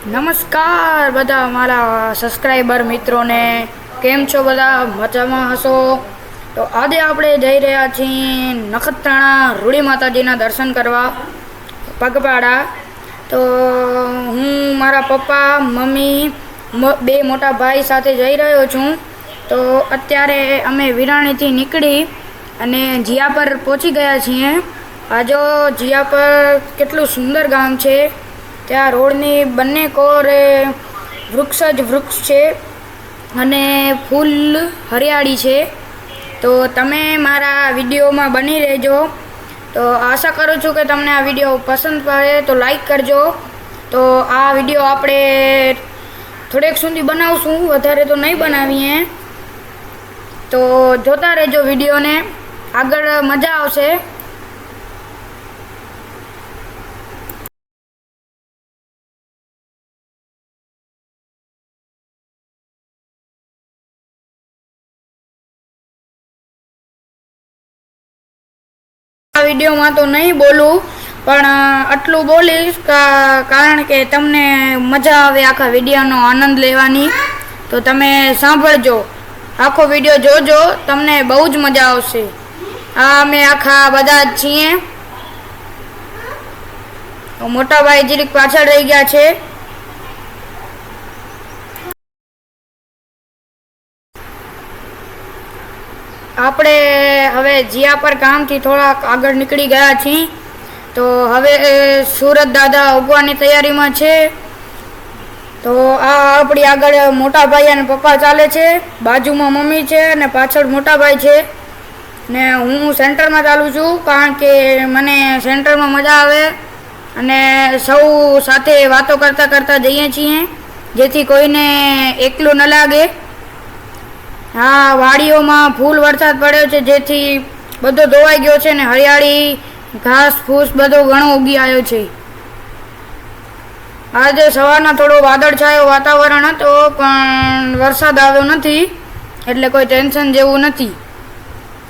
નમસ્કાર બધા મારા સબસ્ક્રાઈબર મિત્રોને, કેમ છો બધા? મજામાં હશો? તો આજે આપણે જઈ રહ્યા છીએ નખત્રાણા રૂડી માતાજીના દર્શન કરવા પગપાળા. તો હું મારા પપ્પા, મમ્મી, બે મોટા ભાઈ સાથે જઈ રહ્યો છું. તો અત્યારે અમે વિરાણીથી નીકળી અને જીયા પર પહોંચી ગયા છીએ. આ જો જીયા પર કેટલું સુંદર ગામ છે. ત્યાં રોડની બંને કોરે વૃક્ષ જ વૃક્ષ છે અને ફૂલ હરિયાળી છે. તો તમે મારા વિડીયોમાં બની રહેજો. તો આશા કરું છું કે તમને આ વિડીયો પસંદ પડે તો લાઈક કરજો. તો આ વિડીયો આપણે થોડેક સુધી બનાવશું, વધારે તો નહીં બનાવીએ. તો જોતા રહેજો વિડીયોને, આગળ મજા આવશે. આ વિડીયોમાં તો નહીં બોલું, પણ આટલું બોલીશ કારણ કે તમને મજા આવે આખા વિડીયોનો આનંદ લેવાની. તો તમે સાંભળજો, આખો વિડીયો જોજો, તમને બહુ જ મજા આવશે. આ અમે આખા બધા જ છીએ. મોટા ભાઈ જીરીક પાછળ રહી ગયા છે. આપણે હવે જીયાપર ગામથી થોડાક આગળ નીકળી ગયા છીએ. તો હવે સુરત દાદા ઉગવાની તૈયારીમાં છે. તો આ આપણી આગળ મોટા ભાઈ અને પપ્પા ચાલે છે, બાજુમાં મમ્મી છે અને પાછળ મોટા ભાઈ છે. ને હું સેન્ટરમાં ચાલું છું કારણ કે મને સેન્ટરમાં મજા આવે અને સૌ સાથે વાતો કરતાં કરતાં જઈએ છીએ, જેથી કોઈને એકલું ન લાગે. હા, વાડીઓમાં ફૂલ વરસાદ પડ્યો છે, જેથી બધો ધોવાઈ ગયો છે ને હરિયાળી ઘાસ ફૂસ બધો ઘણો ઉગી આવ્યો છે. આજે સવારના થોડો વાદળછાયો વાતાવરણ હતો, પણ વરસાદ આવ્યો નથી, એટલે કોઈ ટેન્શન જેવું નથી.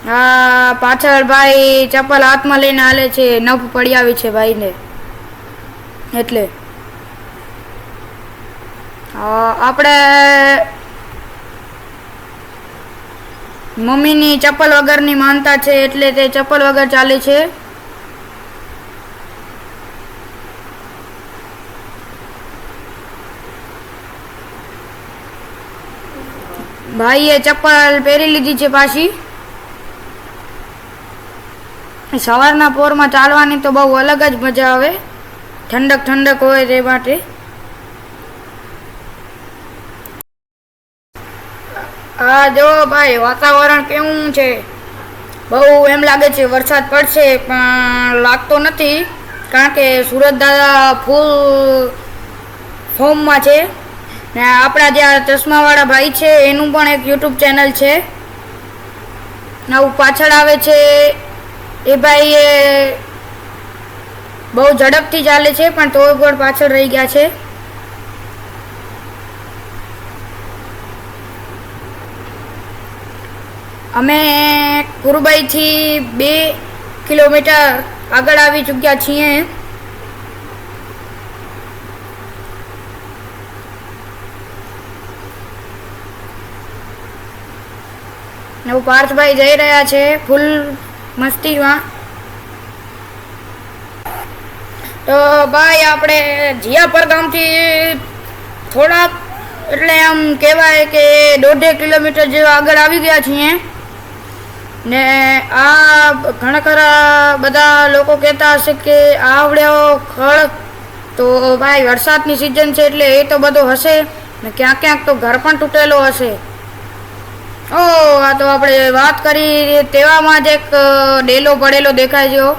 હા, પાછળ ભાઈ ચપ્પલ હાથમાં લઈને હાલે છે, નખ પડી આવી છે ભાઈને, એટલે આપણે મમ્મીની ચપ્પલ વગરની માનતા છે, એટલે તે ચપ્પલ વગર ચાલે છે. ભાઈએ ચપ્પલ પહેરી લીધી છે પાછી. સવારના પોરમાં ચાલવાની તો બહુ અલગ જ મજા આવે, ઠંડક ઠંડક હોય તે માટે. હા જો ભાઈ, વાતાવરણ કેવું છે, બહુ એમ લાગે છે વરસાદ પડશે, પણ લાગતો નથી કારણ કે સુરત દાદા ફૂલ ફોર્મમાં છે. ને આપણા જે ચશ્માવાળા ભાઈ છે એનું પણ એક યુટ્યુબ ચેનલ છે, નવું પાછળ આવે છે. એ ભાઈ એ બહુ ઝડપથી ચાલે છે, પણ તો પણ પાછળ રહી ગયા છે. અમે કુરબાઈથી 2 કિલોમીટર આગળ આવી ચૂક્યા છીએ. નવું પાર્થભાઈ જઈ રહ્યા છે ફૂલ મસ્તીમાં. તો ભાઈ આપણે જીયાપર ગામથી થોડાક એટલે આમ કહેવાય કે 1.5 કિલોમીટર જેવા આગળ આવી ગયા છીએ. ને આ ઘણા ખરા બધા લોકો કહેતા હશે કે આવડ્યો ખડ, તો ભાઈ વરસાદની સિઝન છે એટલે એ તો બધો હશે ને, ક્યાંક ક્યાંક તો ઘર પણ તૂટેલો હશે. આ તો આપણે વાત કરી તેવામાં જ એક ડેલો પડેલો દેખાય છે.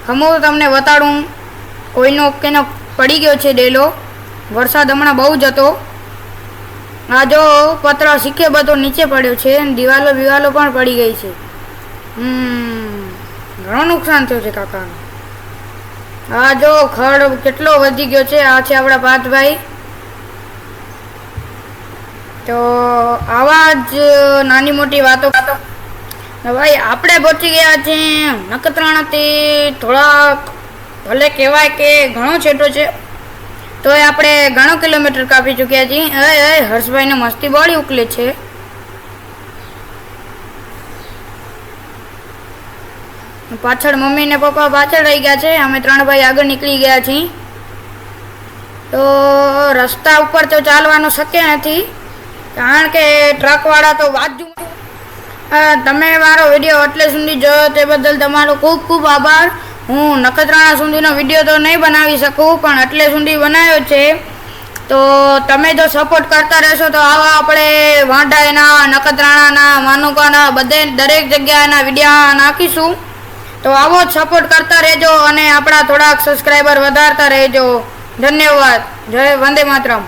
હું તમને બતાડું, કોઈનો કેનો પડી ગયો છે ડેલો. વરસાદ હમણાં બહુ જ હતો. આ જો પતરા શીખે બધો નીચે પડ્યો છે, દિવાલો પણ પડી ગઈ છે. ઘણું નુકસાન થયું છે કાકાનું. આ જો ખડ કેટલો વધી ગયો છે. આ છે આપણા પાર્થભાઈ. તો આવા જ નાની મોટી વાતો ભાઈ આપણે પહોંચી ગયા છીએ નખત્રાણાથી થોડાક, ભલે કહેવાય કે ઘણો છેટો છે, તોય આપણે ઘણો કિલોમીટર કાપી ચૂક્યા છીએ. હર્ષભાઈને મસ્તી બોડી ઉકલે છે. પાછળ મમ્મી ને પપ્પા પાછળ રહી ગયા છે. અમે 3 ભાઈ આગળ નીકળી ગયા છીએ. તો રસ્તા ઉપર તો ચાલવાનું શક્ય નથી, કારણ કે ટ્રકવાળા તો વાજુ. તમે મારો વિડીયો એટલે સુધી જોયો તે બદલ તમારો ખૂબ ખૂબ આભાર. હું નખત્રાણા સુધીનો વિડીયો તો નહીં બનાવી શકું, પણ એટલે સુધી બનાવ્યો છે. તો તમે જો સપોર્ટ કરતા રહેશો તો આવા આપણે વાંઢાઈના, નખત્રાણાના, માનુકાના બધે દરેક જગ્યાના વિડીયો નાખીશું. તો આવો જ સપોર્ટ કરતા રહેજો અને આપણા થોડાક સબસ્ક્રાઈબર વધારતા રહેજો. ધન્યવાદ. જય વંદે માતરમ.